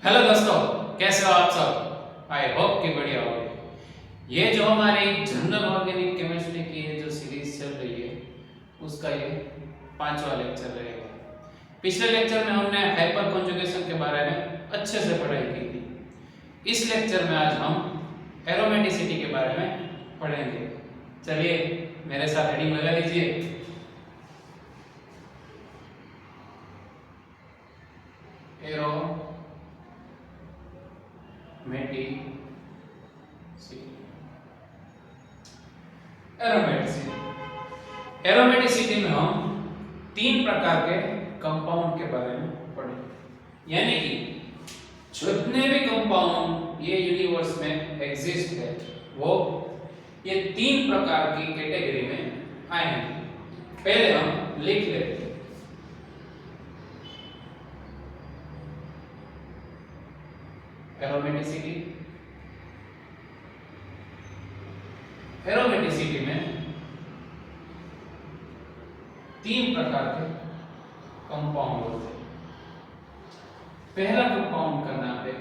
Hello दोस्तों, कैसे हो आप सब। आई होप कि बढ़िया होगे। ये जो हमारी जनरल ऑर्गेनिक केमिस्ट्री की ये जो सीरीज चल रही है उसका ये 5वां लेक्चर रहेगा। पिछले लेक्चर में हमने हाइपर कॉन्जुगेशन के बारे में अच्छे से पढ़ाई की थी। इस लेक्चर में आज हम एरोमेटिसिटी के बारे में पढ़ेंगे। चलिए मेरे साथ हेडिंग लगा लीजिए। एरोमेटिसिटी में हम 3 प्रकार के कंपाउंड के बारे में पढ़ेंगे। यानी कि जितने भी कंपाउंड ये यूनिवर्स में एग्जिस्ट है वो ये 3 प्रकार की कैटेगरी में आएंगे। पहले हम लिख लेते हैं एरोमेटिसिटी में 3 प्रकार के कंपाउंड होते हैं। पहला कंपाउंड का नाम है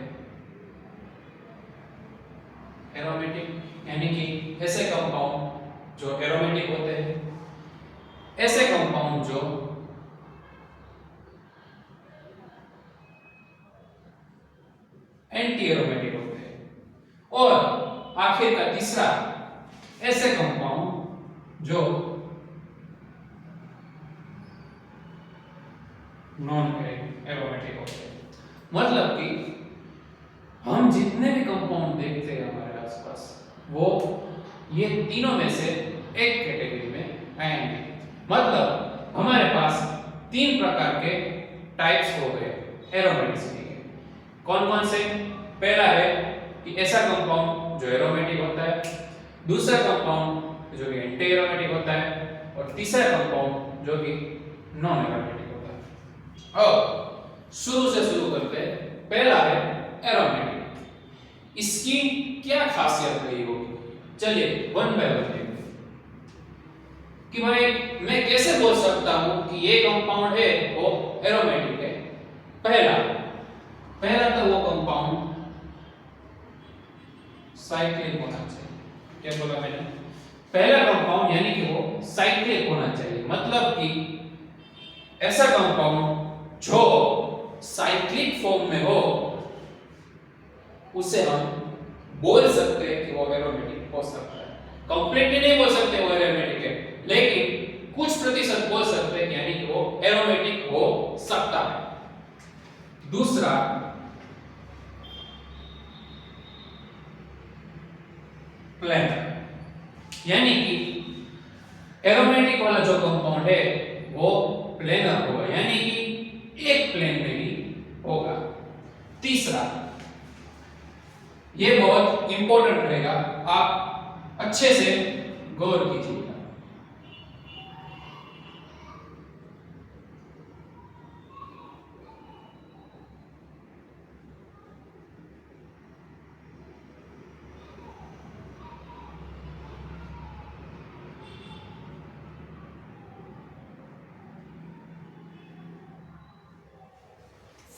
एरोमेटिक, यानी कि ऐसे कंपाउंड जो एरोमेटिक होते हैं, ऐसे कंपाउंड जो एंटी एरोमेटिक होते हैं, और आखिर का तीसरा ऐसे कंपाउंड जो नॉन एरोमेटिक होते हैं। मतलब कि हम जितने भी कंपाउंड देखते हैं हमारे आसपास वो ये तीनों में से एक कैटेगरी में आएंगे। मतलब हमारे पास 3 प्रकार के टाइप्स हो गए एरोमेटिसिटी के। कौन कौन से? पहला है कि ऐसा कंपाउंड जो एरोमेटिक होता है, दूसरा कंपाउंड जो कि एंटी एरोमेटिक होता है, और तीसरा कंपाउंड जो कि नॉन एरोमेटिक होता है। अब शुरू से शुरू करते हैं। पहला है एरोमेटिक। इसकी क्या खासियत रही होगी, चलिए वन बाय वन देखते हैं कि भाई मैं कैसे बोल सकता हूं कि ये कंपाउंड है वो एरोमेटिक है। पहला तो वो कंपाउंड साइक्लिक होना चाहिए। क्या बोला मैंने? पहला कंपाउंड यानी कि वो साइक्लिक होना चाहिए। मतलब कि ऐसा कंपाउंड जो साइक्लिक फॉर्म में हो उसे हम बोल सकते हैं कि वो एरोमेटिक हो सकता है। कंप्लीटली नहीं बोल सकते वो एरोमेटिक है, लेकिन कुछ प्रतिशत बोल सकते हैं, यानी कि वो एरोमेटिक हो सकता है। दूसरा प्लेनर, यानी कि एरोमेटिक वाला जो कंपाउंड है वो प्लेनर होगा, यानी कि एक प्लेन में ही होगा। तीसरा, ये बहुत इंपॉर्टेंट रहेगा, आप अच्छे से गौर कीजिएगा।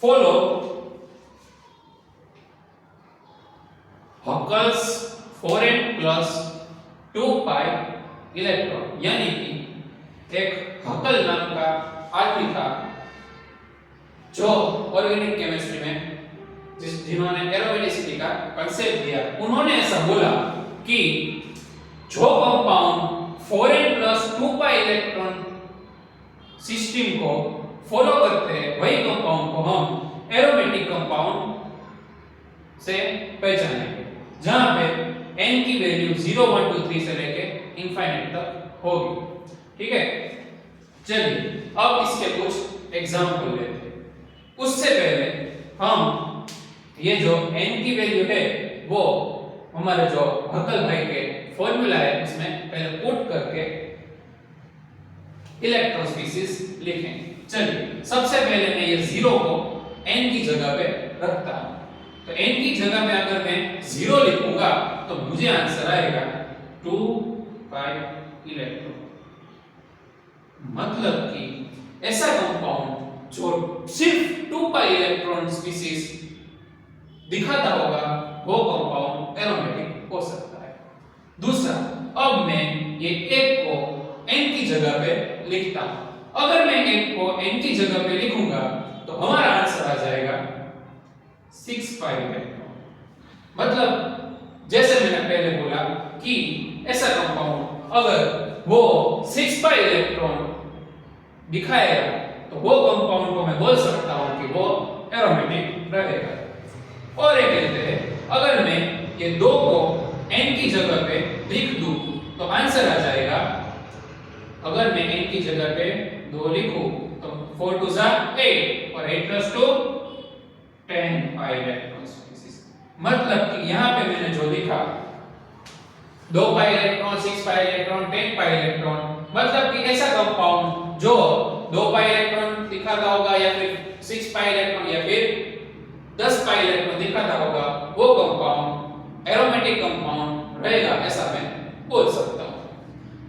Follow Huckel's 4n + 2 pi electron, यानी कि एक हकल नाम का आदमी था जो ऑर्गेनिक केमिस्ट्री में जिन्होंने एरोमेटिसिटी का कांसेप्ट दिया। उन्होंने ऐसा बोला कि जो compound 4n + 2 pi electron system को फॉलो करते हैं वही कंपाउंड को हम एरोमेटिक कंपाउंड से पहचानेंगे, जहां पे n की वैल्यू 0 1 2 3 से लेके इंफिनिट तक होगी। ठीक है, चलिए अब इसके कुछ एग्जांपल लेते हैं। उससे पहले हम ये जो n की वैल्यू है वो हमारे जो हकल भाई के फॉर्मूला है उसमें पहले पुट करके इलेक्ट्रॉन स्पीशीज लिखेंगे। चलिए सबसे पहले मैं ये 0 को n की जगह पे रखता हूं। तो n की जगह में अगर मैं 0 लिखूंगा तो मुझे आंसर आएगा 2 पाई इलेक्ट्रॉन। मतलब कि ऐसा कंपाउंड जो सिर्फ 2 पाई इलेक्ट्रॉन स्पीशीज दिखाता होगा वो कंपाउंड एरोमेटिक हो सकता है। दूसरा, अब मैं ये एक को n की जगह पे लिखता हूं। अगर मैं एक को n की जगह पे लिखूंगा तो हमारा आंसर आ जाएगा 6 pi इलेक्ट्रॉन। मतलब जैसे मैंने पहले बोला कि ऐसा कंपाउंड अगर वो 6 pi इलेक्ट्रॉन दिखाएगा तो वो कंपाउंड को मैं बोल सकता हूं कि वो एरोमेटिक रहेगा। और एक कहते हैं अगर मैं ये दो को n की जगह पे लिख दूं तो आंसर आ जाएगा, अगर मैं n की जगह पे 2 लिखूं तो 4 2 8 और 8 + 2 10 pi इलेक्ट्रॉन स्पीशीज। मतलब कि यहां पे मैंने जो लिखा 2 pi electron, 6 pi electron, 10 pi electron, मतलब कि ऐसा कंपाउंड जो 2 pi इलेक्ट्रॉन दिखाता होगा या फिर 6 pi इलेक्ट्रॉन या फिर 10 pi इलेक्ट्रॉन दिखाता होगा वो कंपाउंड एरोमेटिक कंपाउंड रहेगा, ऐसा मैं बोल सकता हूं।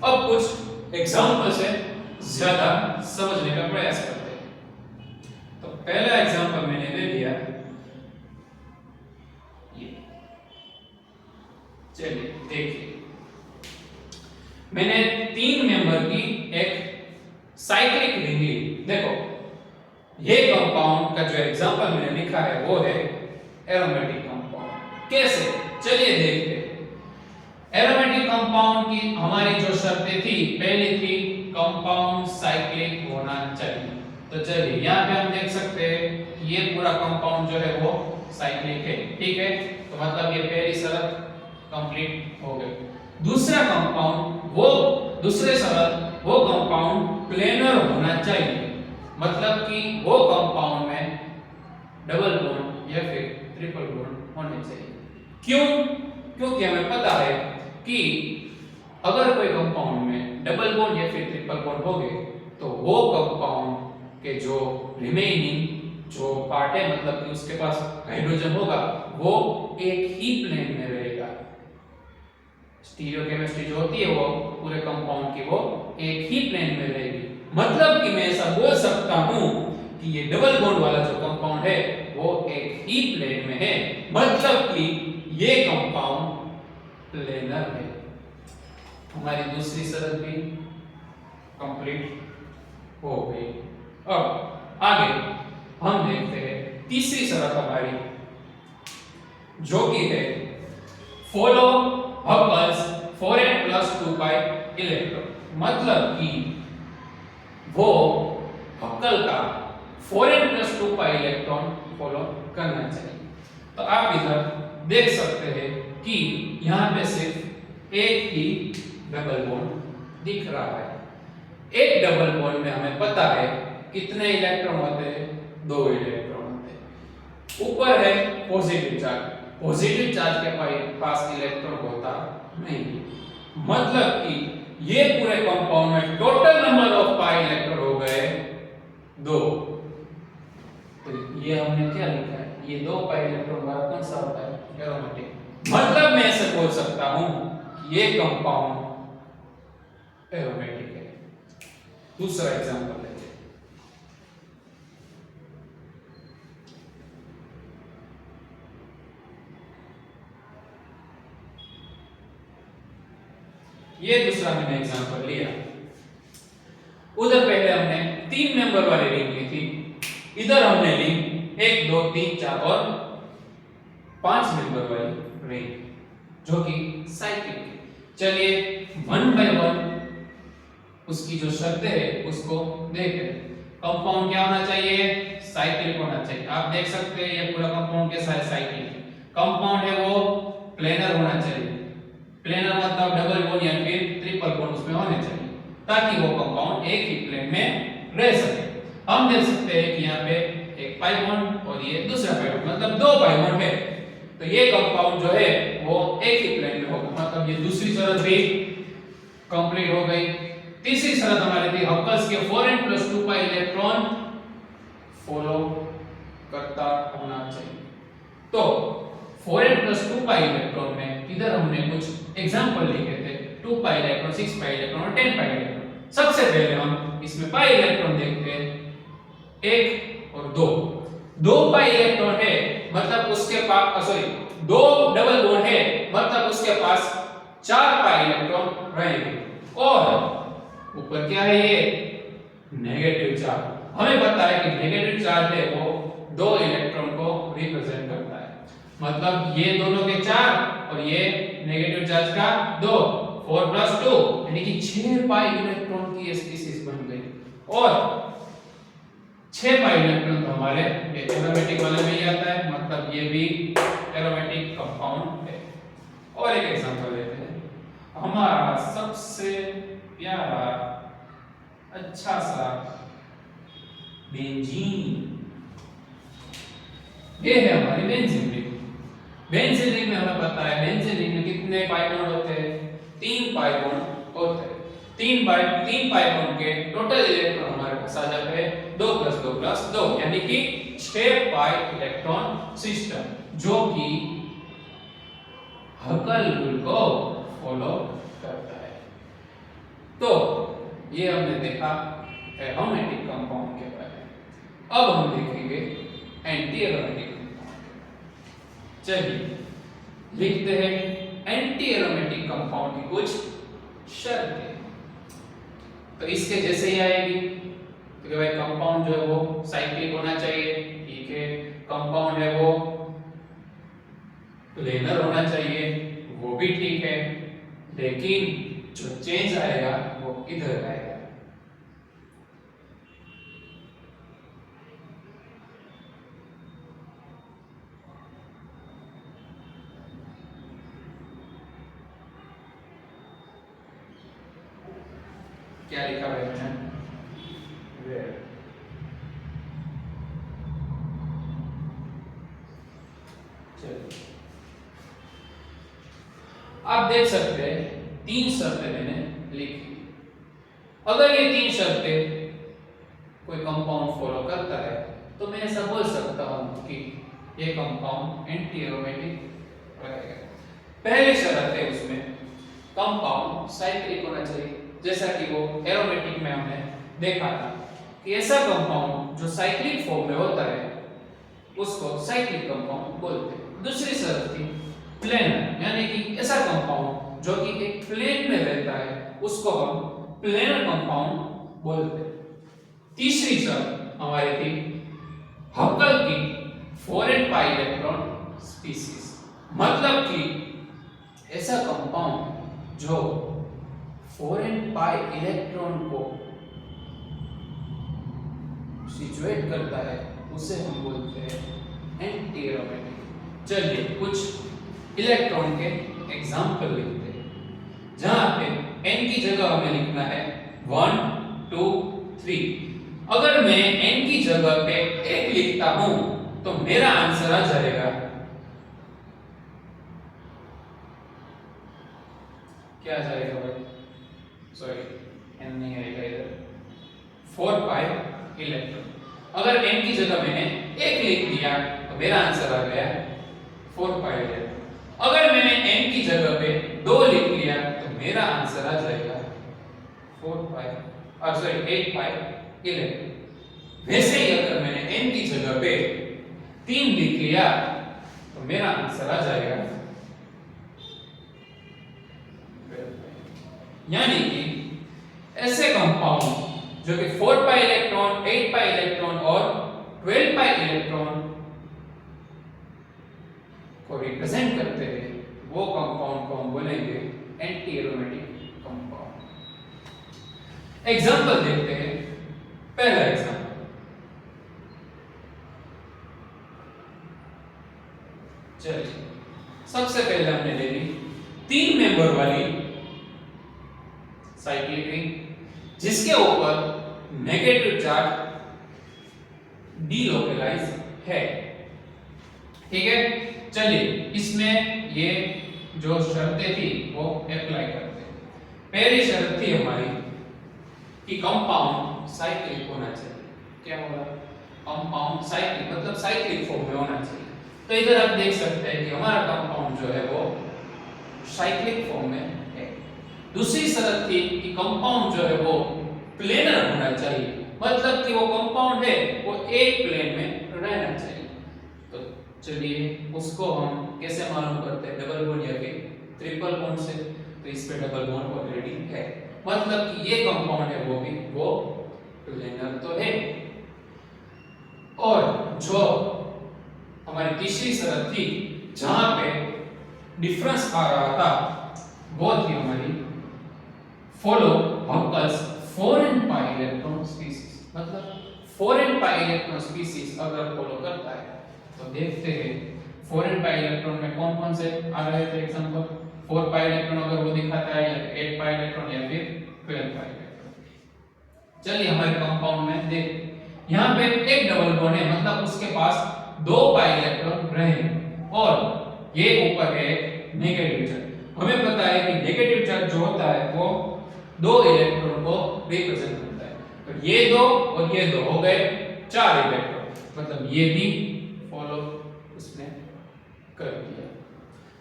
अब कुछ एग्जांपल से ज्यादा समझने का प्रयास करते हैं। तो पहला एग्जांपल मैंने ले लिया ये, चलिए देखिए, मैंने 3 मेंबर की एक साइक्लिक रिंग ली। देखो ये कंपाउंड का जो एग्जांपल मैंने लिखा है वो है एरोमेटिक कंपाउंड। कैसे, चलिए देखते हैं। एरोमेटिक कंपाउंड की हमारी जो शर्तें थी, पहली थी कंपाउंड साइक्लिक होना चाहिए। तो चलिए यहां पे हम देख सकते हैं कि ये पूरा कंपाउंड जो है वो साइक्लिक है, ठीक है। तो मतलब ये पहली शर्त कंप्लीट हो गई। दूसरा कंपाउंड दूसरे शर्त वो कंपाउंड प्लेनर होना चाहिए, मतलब कि वो कंपाउंड में डबल बॉन्ड या फिर ट्रिपल बॉन्ड होने चाहिए। क्यों? क्योंकि हमें पता है कि अगर कोई कंपाउंड में डबल बॉन्ड या फिर ट्रिपल बॉन्ड हो गए तो वो कंपाउंड के जो रिमेनिंग जो पार्ट है, मतलब कि उसके पास हाइड्रोजन होगा, वो एक ही प्लेन में रहेगा। स्टीरियोकेमिस्ट्री जो होती है वो पूरे कंपाउंड की वो एक ही प्लेन में रहेगी। मतलब कि मैं ऐसा बोल सकता हूं कि ये डबल बॉन्ड वाला जो कंपाउंड है वो एक ही प्लेन में है, मतलब कि ये कंपाउंड प्लेनर है। हमारी दूसरी शर्त भी कंप्लीट हो गई। अब आगे हम देखते हैं तीसरी शर्त हमारी, जो कि है फॉलो हबल्स 4n + 2 pi इलेक्ट्रॉन। मतलब कि वो हबल का 4n + 2 pi इलेक्ट्रॉन फॉलो करना चाहिए। तो आप इधर देख सकते हैं कि यहां पे सिर्फ एक ही डबल बॉन्ड दिख रहा है। एक डबल बॉन्ड में हमें पता है कितने इलेक्ट्रॉन होते हैं, 2 इलेक्ट्रॉन होते हैं। ऊपर है पॉजिटिव चार्ज, पॉजिटिव चार्ज के पास इलेक्ट्रॉन होता नहीं, मतलब कि ये पूरे कंपाउंड में total number of pi electron हो गए 2। तो ये हमने क्या लिखा है, ये 2 पाई इलेक्ट्रॉन वाला कौन सा होता है, एरोमेटिक। मतलब मैं ऐसे बोल सकता हूं कि ये कंपाउंड एरोमेटिक है। दूसरा एग्जांपल लेते हैं। ये दूसरा मैंने एग्जांपल लिया। उधर पहले हमने 3 मेंबर वाली रिंग ली थी, इधर हमने ली 1 2 3 4 और 5 मेंबर वाली रिंग, जो कि साइक्लिक है। चलिए 1 बाय 1 उसकी जो शर्तें है उसको देखते हैं। कंपाउंड क्या होना चाहिए, साइक्लिक होना चाहिए। आप देख सकते हैं ये पूरा कंपाउंड के साथ साइक्लिक है। कंपाउंड है वो प्लेनर होना चाहिए। प्लेनर मतलब डबल बॉन्ड या फिर ट्रिपल बॉन्ड उसमें होने चाहिए, ताकि वो कंपाउंड एक ही प्लेन में रह सके। हम देख सकते हैं कि यहाँ पे एक पाई बॉन्ड और ये दूसरा पाई बॉन्ड, मतलब 2 पाई बॉन्ड है। तो ये कंपाउंड जो है वो एक ही प्लेन में होगा, मतलब ये दूसरी शर्त भी कंप्लीट हो गई। तीसरी शर्त हमारी थी हबल्स के 4n + 2 pi इलेक्ट्रॉन फॉलो करता होना चाहिए। तो 4n + 2 pi इलेक्ट्रॉन में इधर हमने कुछ एग्जांपल लिखे थे, 2 pi इलेक्ट्रॉन, 6 pi इलेक्ट्रॉन और 10 pi इलेक्ट्रॉन। सबसे पहले हम इसमें pi इलेक्ट्रॉन देखते हैं, 1 और 2। 2 pi इलेक्ट्रॉन है, मतलब उसके सॉरी दो डबल बॉन्ड है मतलब उसके पास 4 पाई इलेक्ट्रॉन रहेंगे। और ऊपर क्या है ये नेगेटिव चार्ज। हमें पता है कि नेगेटिव चार्ज है वो 2 इलेक्ट्रॉन को रिप्रेजेंट करता है, मतलब ये दोनों के 4 और ये नेगेटिव चार्ज का 2, 4 + 2 यानी कि 6 पाई इलेक्ट्रॉन की स्पीशीज बन गई। और 6 पाई इलेक्ट्रॉन तो हमारे एरोमेटिक वाले में ही आता है, मतलब ये भी एरोमेटिक कंपाउंड है। और एक एग्जांपल लेते हैं, हमारा सबसे प्यारा अच्छा सा बेंजीन, ये है हमारी बेंजीन रिंग। बेंजीन रिंग में हमें पता है बेंजीन रिंग में कितने पाई बॉन्ड होते हैं, 3 पाई बॉन्ड होते हैं। 3 पाई बॉन्ड के टोटल इलेक्ट्रॉन हमारे पास आ जाते हैं 2 + 2 + 2 यानी कि 6 पाई इलेक्ट्रॉन सिस्टम, जो कि हकल रूल को फॉलो करता है। तो ये हमने देखा एरोमेटिक कंपाउंड के बारे में। अब हम देखेंगे एंटी एरोमेटिक कंपाउंड। चलिए लिखते हैं एंटी एरोमेटिक कंपाउंड की कुछ शर्तें। तो इसके जैसे ही आएगी तो भाई कंपाउंड जो है वो साइक्लिक होना चाहिए, ठीक है। कंपाउंड है वो प्लेनर होना चाहिए, वो भी ठीक है, लेकिन जो चेंज आएगा वो इधर आएगा। क्या लिखा है मैंने? आप देख सकते हैं 3 शर्तें मैंने लिखी। अगर ये 3 शर्तें कोई कंपाउंड फॉलो करता है तो मैं ऐसा बोल सकता हूं कि ये कंपाउंड एंटी एरोमेटिक रहेगा। पहली शर्त है उसमें कंपाउंड साइक्लिक होना चाहिए, जैसा कि वो एरोमेटिक में हमने देखा था कि ऐसा कंपाउंड जो साइक्लिक फॉर्म में होता है उसको साइक्लिक कंपाउंड बोलते हैं। दूसरी शर्त थी प्लेनर, यानी कि ऐसा कंपाउंड जो कि एक प्लेन में रहता है उसको हम प्लेनर कंपाउंड बोलते हैं। तीसरी शर्त हमारी थी हक्कल की 4n पाई इलेक्ट्रॉन स्पीशीज, मतलब कि ऐसा कंपाउंड जो 4n पाई इलेक्ट्रॉन को सिचुएट करता है उसे हम बोलते हैं एंटी एरोमेटिक। चलिए कुछ इलेक्ट्रॉन के एग्जांपल लिखते हैं, जहां पे n की जगह हमें लिखना है 1 2 3। अगर मैं n की जगह पे 1 लिखता हूं तो मेरा आंसर आ जाएगा, क्या आ जाएगा भाई? सॉरी n नहीं आएगा इधर, 4 पाई इलेक्ट्रॉन। अगर n की जगह मैंने 1 लिख दिया तो मेरा आंसर आ गया 4 पाई इलेक्ट्रॉन। अगर मैंने n की जगह पे 2 लिख लिया तो मेरा आंसर आ जाएगा 8 पाई इलेक्ट्रॉन। वैसे ही अगर मैंने n की जगह पे 3 लिख लिया तो मेरा आंसर आ जाएगा, यानी कि ऐसे कंपाउंड जो कि 4 पाई इलेक्ट्रॉन, 8 पाई इलेक्ट्रॉन और 12 पाई इलेक्ट्रॉन को रिप्रेजेंट करते हैं वो कंपाउंड को हम बोलेंगे एंटी एरोमेटिक कंपाउंड। एग्जांपल देखते हैं। पहला एग्जांपल, चलिए सबसे पहले हमने ले ली 3 मेंबर वाली साइक्लिक रिंग जिसके ऊपर नेगेटिव चार्ज डीलोकलाइज है, ठीक है। चलिए इसमें ये जो शर्तें थी वो अप्लाई करते हैं। पहली शर्त थी हमारी कि कंपाउंड साइक्लिक होना चाहिए। क्या होगा? कंपाउंड साइक्लिक मतलब साइक्लिक फॉर्म में होना चाहिए। तो इधर आप देख सकते हैं कि हमारा कंपाउंड जो है वो साइक्लिक फॉर्म में है। दूसरी शर्त थी कि कंपाउंड जो है वो प्लेनर होना चाहिए, मतलब कि वो कंपाउंड है वो एक प्लेन में रहना चाहिए। तो चलिए उसको हम कैसे मालूम करते हैं, डबल बॉन्ड या फिर ट्रिपल बॉन्ड से। तो इस पे डबल बॉन्ड ऑलरेडी है, मतलब कि ये कंपाउंड है वो टू लाइनर तो है। और जो हमारी तीसरी शर्त थी जहां पे डिफरेंस आ रहा था वो थी हमारी follow Huckel's 4 and pi electron species, मतलब 4 and pi इलेक्ट्रॉन स्पीशीज अगर फॉलो करता है तो देखते हैं 4 and pi इलेक्ट्रॉन में कौन कौन से आ रहे थे। एग्जांपल 4 pi इलेक्ट्रॉन अगर वो दिखाता है या 8 pi इलेक्ट्रॉन या फिर 12 pi इलेक्ट्रॉन। चलिए हमारे कंपाउंड में देख यहां पे एक डबल बॉन्ड है, मतलब उसके पास 2 pi इलेक्ट्रॉन रहे और ये ऊपर है नेगेटिव चार्ज। हमें पता है कि नेगेटिव चार्ज जो होता है वो 2 इलेक्ट्रॉन को रिप्रेजेंट करता है, तो ये 2 और ये 2 हो गए 4 इलेक्ट्रॉन, मतलब ये भी फॉलो उसने कर दिया।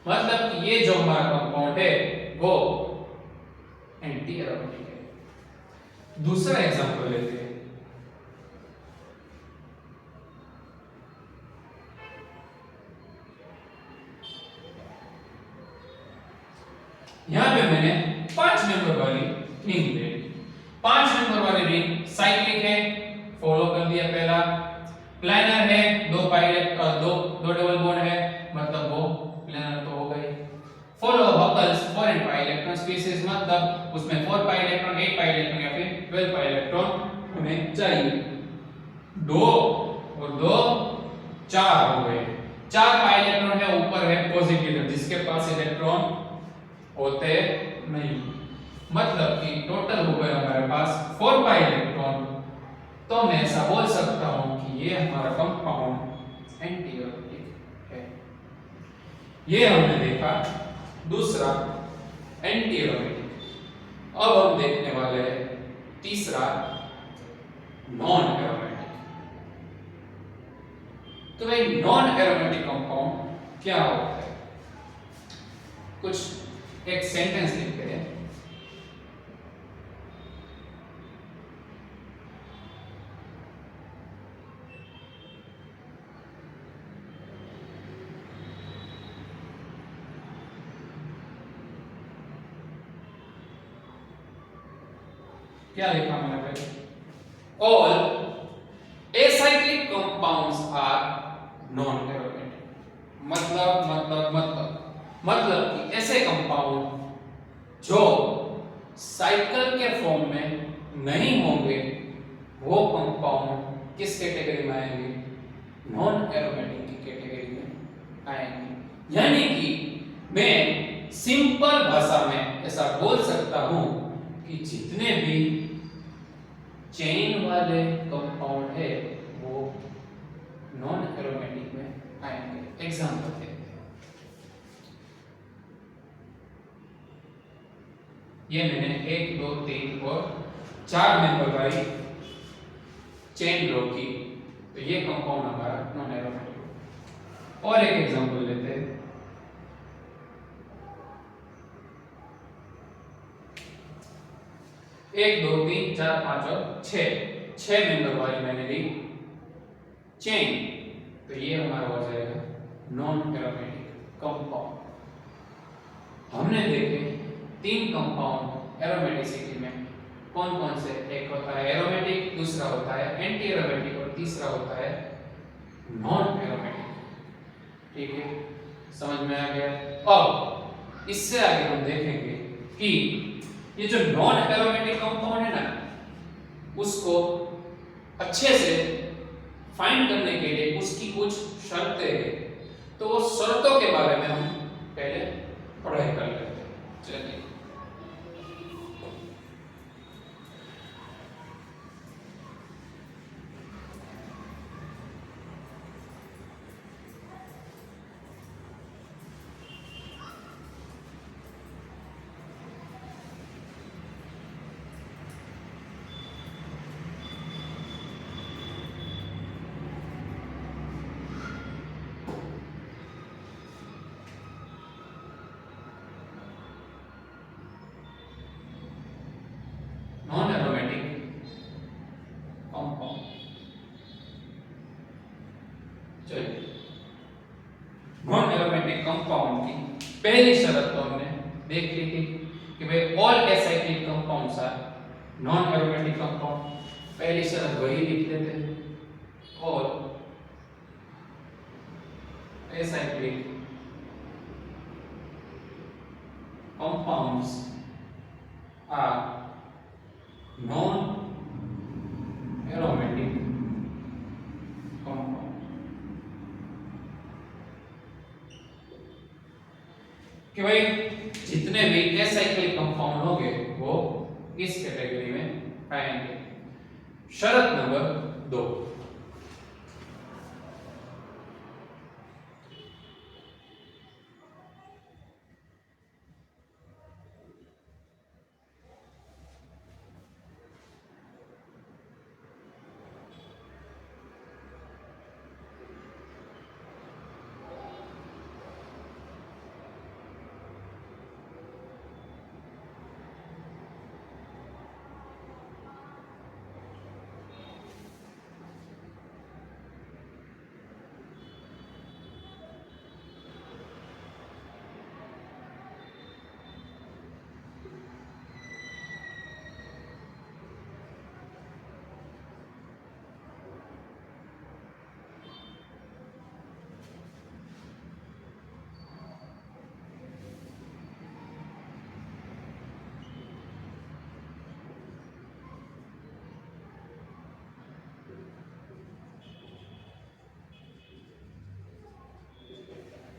मतलब कि ये जो हमारा कंपाउंड है वो एंटी एरोमेटिक है। दूसरा एग्जांपल लेते हैं। यहां पे मैंने 5 नंबर वाली रिंग ले ली। 5 नंबर वाली रिंग साइक्लिक है, फॉलो कर दिया पहला। प्लानर है, दो डबल बॉन्ड है, मतलब वो प्लानर तो हो गए। Follow Huckel's 4 and pi electron species, मतलब उसमें 4 pi इलेक्ट्रॉन 8 pi इलेक्ट्रॉन या फिर 12 pi इलेक्ट्रॉन हमें चाहिए। 2 और 2 4 हो गए। 4 pi इलेक्ट्रॉन है, ऊपर है पॉजिटिव जिसके पास इलेक्ट्रॉन होते नहीं, मतलब कि टोटल हो गए हमारे पास 4 pi इलेक्ट्रॉन। तो मैं ऐसा बोल सकता हूं कि ये हमारा कंपाउंड एंटी एरोमेटिक है। ये हमने देखा दूसरा एंटी एरोमेटिक। अब हम देखने वाले हैं तीसरा नॉन एरोमेटिक। तो भाई नॉन एरोमेटिक कंपाउंड क्या होता है, कुछ एक सेंटेंस लिखते हैं। क्या लिखा मैंने पे, all acyclic compounds are non aromatic. मतलब कि ऐसे कंपाउंड जो साइकिल के फॉर्म में नहीं होंगे वो कंपाउंड किस कैटेगरी में आएंगे, नॉन एरोमेटिक की कैटेगरी में आएंगे। यानी कि मैं सिंपल भाषा में ऐसा बोल सकता हूं कि जितने भी चेन वाले कंपाउंड है वो नॉन एरोमेटिक में आएंगे। एग्जांपल देखते हैं। ये मैंने 1 2 3 और 4 मेंबर वाली चेन ड्रॉ की, तो ये कंपाउंड हमारा नॉन एरोमेटिक। और एक एग्जांपल लेते हैं। एक 2 3 4 5 और 6 मेंबर वाली मैंने ली चेन, तो ये हमारा हो जाएगा नॉन एरोमेटिक कंपाउंड। हमने देखे 3 कंपाउंड एरोमेटिसिटी में कौन कौन से, एक होता है एरोमेटिक, दूसरा होता है एंटी एरोमेटिक और तीसरा होता है नॉन एरोमेटिक। ठीक है, समझ में आ गया। अब इससे आगे हम देखेंगे कि ये जो नॉन एरोमेटिक कंपाउंड है ना, उसको अच्छे से फाइंड करने के लिए उसकी कुछ शर्तें हैं, तो वो शर्तों के बारे में हम पहले पढ़ाई कर लेते हैं। चलिए कंपाउंड की पहली शर्त तो हमने देख ली थी कि भाई all acyclic compounds are non aromatic compound. पहली शर्त वही लिख लेते हैं, all acyclic compounds are non aromatic compound. कि भाई जितने भी एसाइक्लिक कंपाउंड होंगे वो इस कैटेगरी में आएंगे। शर्त नंबर 2,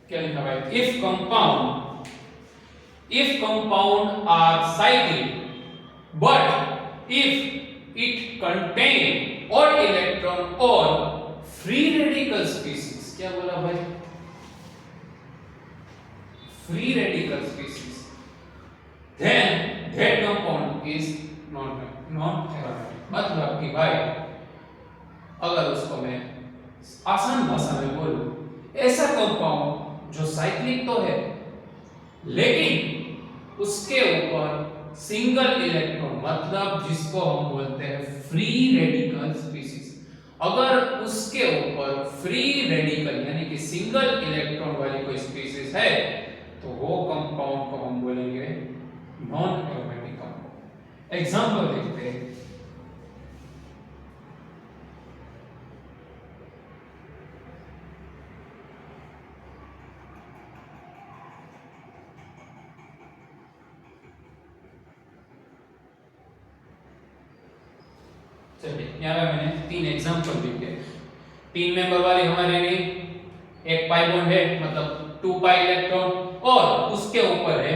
क्या लिखा भाई? if compound are cyclic but if it contain odd electron or free radical species, क्या बोला भाई? free radical species, then that compound is non aromatic। मतलब कि भाई अगर उसको मैं आसान भाषा में बोलूं, ऐसा कंपाउंड जो साइक्लिक तो है लेकिन उसके ऊपर सिंगल इलेक्ट्रॉन, मतलब जिसको हम बोलते हैं फ्री रेडिकल स्पीशीज, अगर उसके ऊपर फ्री रेडिकल यानी कि सिंगल इलेक्ट्रॉन वाली कोई स्पीशीज है तो वो कंपाउंड को हम बोलेंगे नॉन एरोमेटिक कंपाउंड। एग्जांपल देखते हैं। चलिए यहाँ पे मैंने 3 एग्जांपल लिखे। 3 मेंबर वाली हमारे लिए एक पाई बॉन्ड है, मतलब 2 पाई इलेक्ट्रॉन, और उसके ऊपर है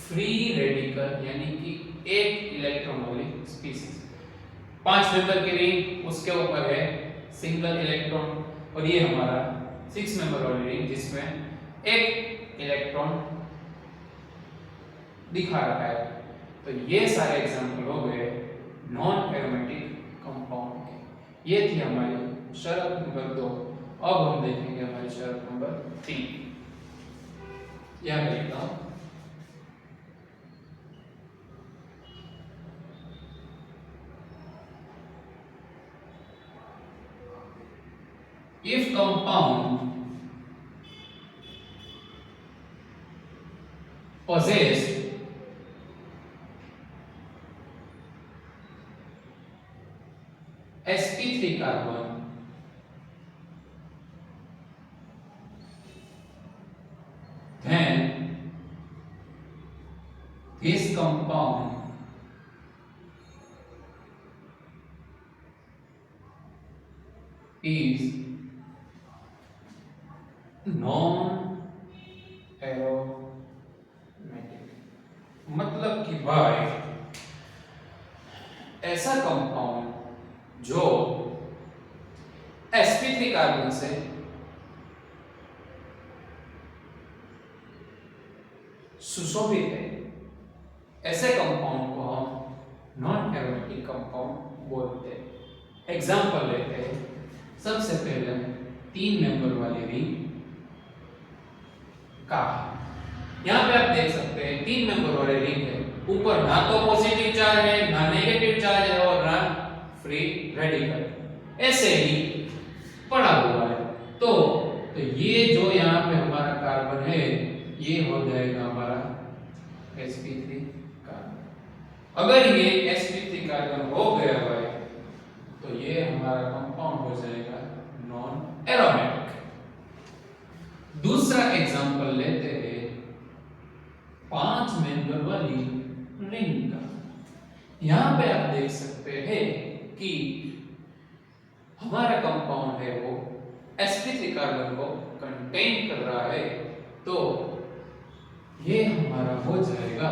फ्री रेडिकल यानी कि 1 इलेक्ट्रॉन वाली स्पीशीज। 5 मेंबर की रिंग, उसके ऊपर है सिंगल इलेक्ट्रॉन, और ये हमारा 6 मेंबर वाली रिंग जिसमें 1 इलेक्ट्रॉन दिखा रखा है। तो ये सारे एग्जांपल हो गए नॉन एरोमेटिक कंपाउंड के। ये थी हमारी शर्त नंबर 2। अब हम देखेंगे हमारी शर्त नंबर 3। यहाँ लिखता हूं, if compound possess sp3 carbon then this compound is non aromatic. मतलब कि भाई ऐसा कंपाउंड जो sp3 कार्बन से सुशोभित है, ऐसे कंपाउंड को हम नॉन एरोमेटिक कंपाउंड बोलते हैं। एग्जांपल लेते हैं। सबसे पहले 3 मेंबर वाली रिंग का, यहाँ पे आप देख सकते हैं 3 मेंबर वाले रिंग है, ऊपर ना तो पॉजिटिव चार्ज है ना नेगेटिव चार्ज है और ना फ्री रेडिकल, ऐसे ही पड़ा हुआ है। तो ये जो यहाँ पे हमारा कार्बन है ये हो जाएगा हमारा sp3 कार्बन। अगर ये sp3 कार्बन हो गया भाई तो ये हमारा कंपाउंड हो जाएगा नॉन एरोमेटिक। दूसरा एग्जांपल लेते हैं 5 मेंबर वाली रिंग का। यहां पे आप देख सकते हैं कि हमारा कंपाउंड है वो sp3 कार्बन को कंटेन कर रहा है, तो ये हमारा हो जाएगा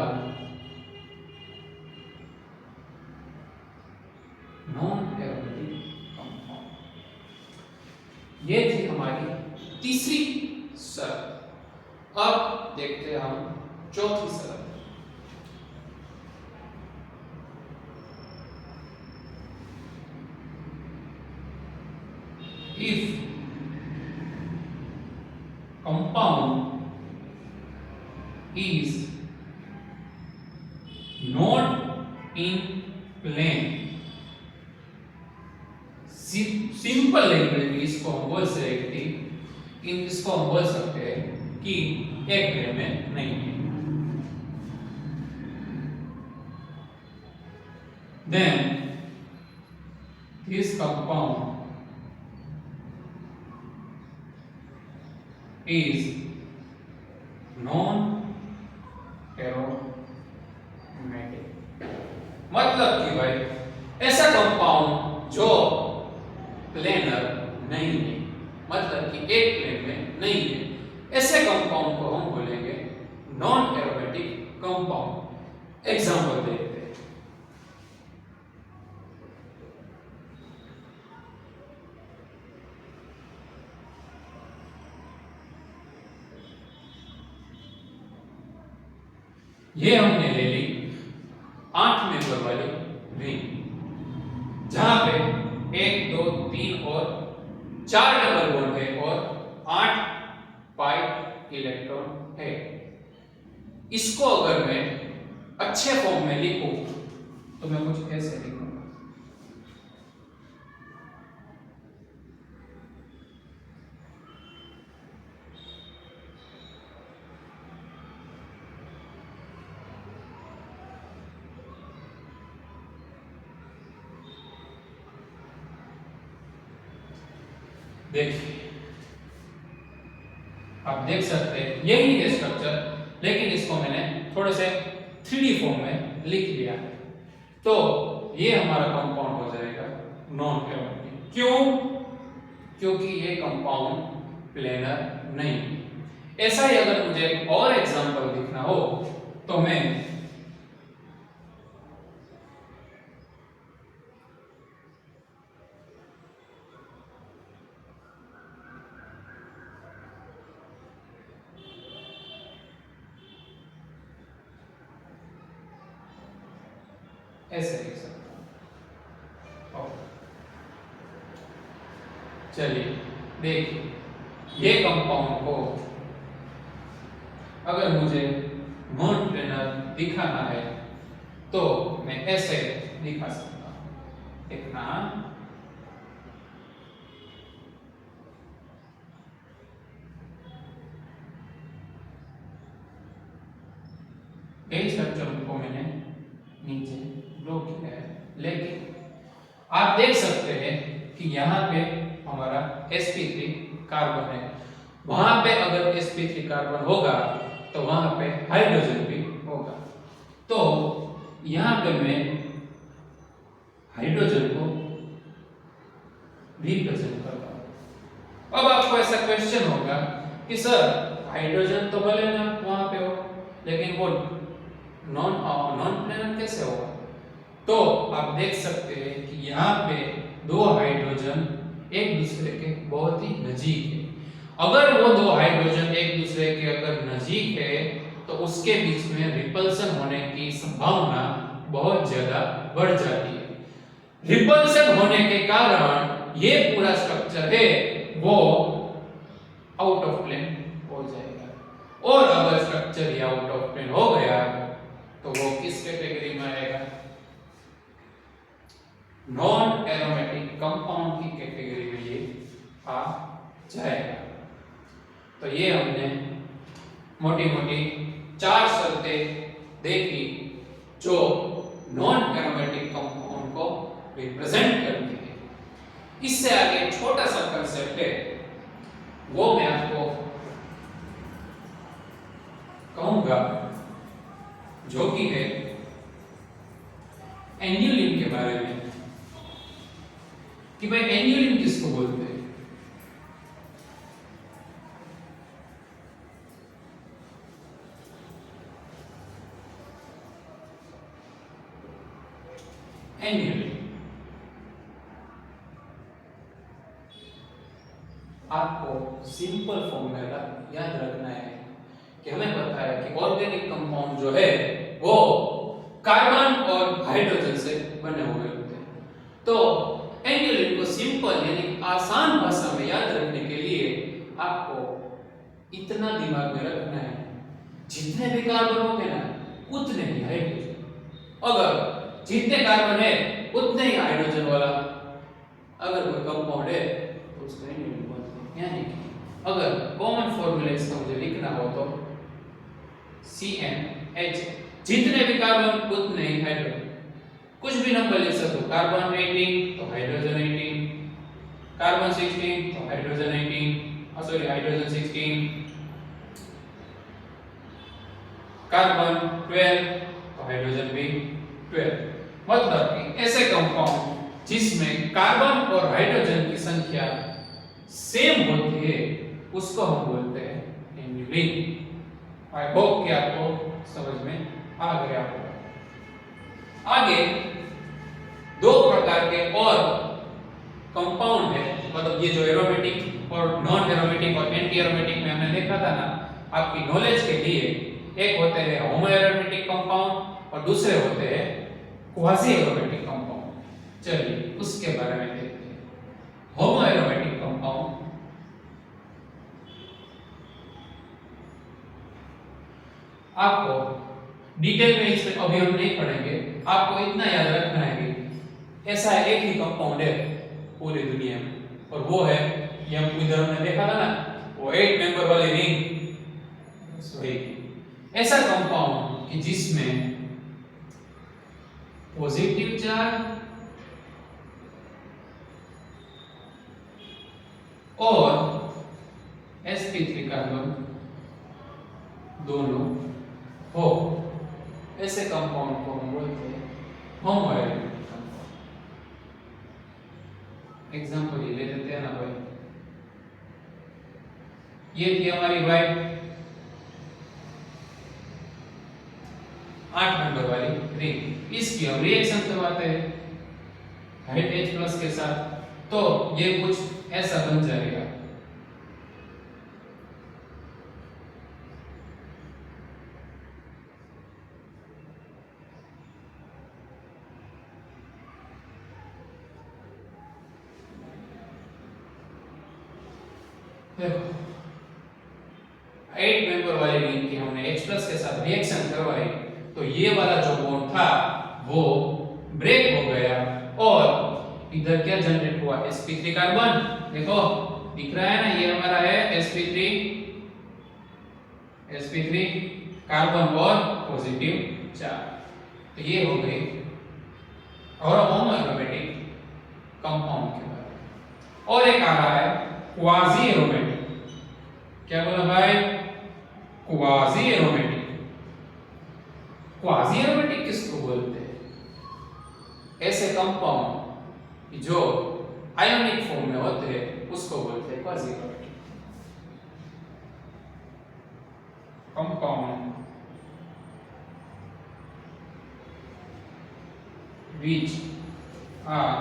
नॉन एरोमेटिक कंपाउंड। ये थी हमारी तीसरी शर्त। अब देखते हैं हम चौथी शर्त। If compound is not in plane, simple language में इसको हम बोल सकते हैं, इसको हम बोल सकते हैं कि एक प्लेन में नहीं है, then this compound is non aromatic। मतलब कि भाई ऐसा कंपाउंड जो प्लेनर नहीं है, मतलब कि एक प्लेन में नहीं है, ऐसे कंपाउंड को हम बोलेंगे नॉन एरोमेटिक कंपाउंड। एग्जांपल देखते हैं। ये हमने ले ली 8 मेंबर वाली रिंग, जहां पे 1 2 3 और 4 डबल बॉन्ड है और 8 पाई इलेक्ट्रॉन है। इसको अगर मैं अच्छे फॉर्म में लिखूं तो मैं कुछ ऐसे लिखूंगा। देखिए, आप देख सकते हैं यही है स्ट्रक्चर, लेकिन इसको मैंने थोड़े से 3D फॉर्म में लिख दिया है। तो ये हमारा कंपाउंड हो जाएगा नॉन एरोमेटिक। क्यों? क्योंकि ये कंपाउंड प्लेनर नहीं है। ऐसा ही अगर मुझे एक और एग्जांपल लिखना हो तो मैं ऐसे लिख सकता हूं। चलिए देखिए, ये कंपाउंड को अगर मुझे नॉन प्लेनर दिखाना है तो मैं ऐसे दिखा सकता हूं। देखना, इस स्ट्रक्चर को मैंने नीचे ड्रॉ किया है, लेकिन आप देख सकते हैं कि यहाँ पे हमारा sp3 कार्बन है। वहां पे अगर sp3 कार्बन होगा तो वहां पे हाइड्रोजन भी होगा। तो यहाँ पे मैं हाइड्रोजन को रिप्रेजेंट करता हूँ। अब आपको ऐसा क्वेश्चन होगा कि सर हाइड्रोजन तो भले ना वहां पे हो, लेकिन वो नॉन प्लेनर कैसे होगा? तो आप देख सकते हैं कि यहाँ पे 2 हाइड्रोजन एक दूसरे के बहुत ही नजीक है। अगर वो 2 हाइड्रोजन एक दूसरे के अगर नजीक है तो उसके बीच में रिपल्सन होने की संभावना बहुत ज्यादा बढ़ जाती है। रिपल्सन होने के कारण ये पूरा स्ट्रक्चर है वो आउट ऑफ प्लेन हो जाएगा, और अगर स्ट्रक्चर ये आउट ऑफ प्लेन हो गया तो वो किस कैटेगरी में आएगा? नॉन एरोमेटिक कंपाउंड की कैटेगरी में ये आ जाएगा। तो ये हमने मोटी मोटी 4 शर्तें देखी जो नॉन एरोमेटिक कंपाउंड को रिप्रेजेंट करती है। इससे आगे छोटा सा कंसेप्ट है, वो मैं आपको कहूंगा, जो कि है एन्युलिन के बारे में, कि भाई एन्युलिन किसको बोलते हैं। एन्युलिन आपको सिंपल फॉर्मूला याद रखना है कि हमें पता है कि ऑर्गेनिक कंपाउंड जो है वो कार्बन और हाइड्रोजन से बने हुए होते हैं। तो एन्युलिन को सिंपल यानी आसान भाषा में याद रखने के लिए आपको इतना दिमाग में रखना है, जितने भी कार्बन होंगे ना उतने ही हाइड्रोजन, अगर जितने कार्बन है उतने ही हाइड्रोजन वाला अगर कोई कंपाउंड है तो उसको एन्युलिन बोलते हैं। यानी कि अगर कॉमन फॉर्मूला इसका मुझे लिखना हो तो CnH, जितने भी कार्बन उतने ही हाइड्रोजन। कुछ भी नंबर लिख सकते हो, कार्बन 18 तो हाइड्रोजन 18, कार्बन 16 तो हाइड्रोजन 18, सॉरी हाइड्रोजन 16, कार्बन 12 तो हाइड्रोजन भी 12। मतलब कि ऐसे कंपाउंड जिसमें कार्बन और हाइड्रोजन की संख्या सेम होती है उसको हम बोलते हैं एन्युलिन। आई होप कि आपको समझ में आ गया होगा। आगे दो प्रकार के और कंपाउंड है, मतलब ये जो एरोमेटिक और नॉन एरोमेटिक और एंटी एरोमेटिक में हमने देखा था ना, आपकी नॉलेज के लिए, एक होते हैं होमो एरोमेटिक कंपाउंड और दूसरे होते हैं क्वासी एरोमेटिक कंपाउंड। चलिए उसके बारे में देखते हैं। होमो एरोमेटिक कंपाउंड आपको डिटेल में इसमें अभी हम नहीं पढ़ेंगे, आपको इतना याद रखना है कि ऐसा एक ही कंपाउंड है पूरी दुनिया में, और वो है, ये हम इधर हमने देखा था ना, वो 8 मेंबर वाली रिंग। सॉरी, ऐसा कंपाउंड कि जिसमें पॉजिटिव चार्ज और sp3 कार्बन दोनों हो, ऐसे कंपाउंड को हम बोलते हैं होमो एरोमेटिक कंपाउंड। एग्जांपल ये ले लेते हैं ना भाई, ये थी हमारी भाई 8 नंबर वाली रिंग, इसकी हम रिएक्शन करवाते हैं H+ के साथ, तो ये कुछ ऐसा बन जाएगा। देखो 8 मेंबर वाली रिंग की हमने H+ के साथ रिएक्शन करवाई, तो ये वाला जो बॉन्ड था वो ब्रेक हो गया और इधर क्या जनरेट हुआ, sp3 कार्बन। देखो दिख रहा है ना, ये हमारा है sp3 कार्बन और पॉजिटिव चार्ज। तो ये हो गई और होमो एरोमेटिक कंपाउंड के बारे में। और एक आ रहा है क्वाजी एरोमेटिक। क्या बोला भाई? Quasi aromatic. क्वाजी एरोमेटिक किसको बोलते हैं? ऐसे कंपाउंड जो आयोनिक फॉर्म में होते हैं उसको बोलते हैं quasi aromatic compound which are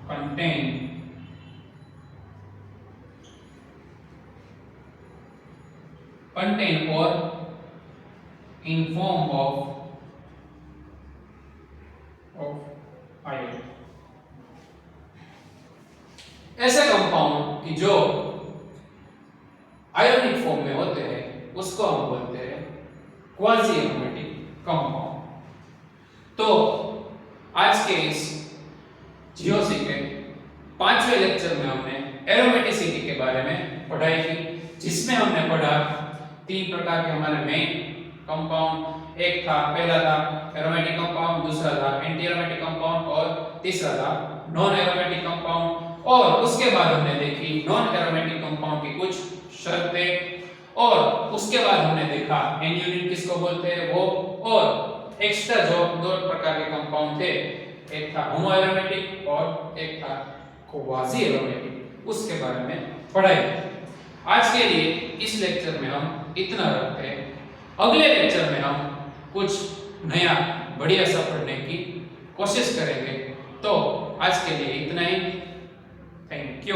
contained or in form of ion। ऐसे कंपाउंड कि जो आयोनिक फॉर्म में होते हैं उसको हम बोलते हैं क्वाजी एरोमेटिक कंपाउंड। तो आज के इस जीओसी के 5वें लेक्चर में हमने एरोमेटिसिटी के बारे में पढ़ाई की, जिसमें हमने पढ़ा तीन प्रकार के हमारे मेन कंपाउंड, एक था पहला था एरोमेटिक कंपाउंड, दूसरा था एंटी एरोमेटिक कंपाउंड और तीसरा था नॉन एरोमेटिक कंपाउंड। और उसके बाद हमने देखी नॉन एरोमेटिक कंपाउंड की कुछ शर्तें और उसके बाद हमने देखा एन यूनिट किसको बोलते हैं वो, और एक्स्ट्रा जो दो प्रकार के कंपाउंड थे, एक था होमो एरोमेटिक और एक था क्वाजी एरोमेटिक, उसके बारे में पढ़ाई। आज के लिए इस लेक्चर में हम इतना रखते हैं। अगले लेक्चर में हम कुछ नया बढ़िया सा पढ़ने की कोशिश करेंगे। तो आज के लिए इतना ही। Thank you.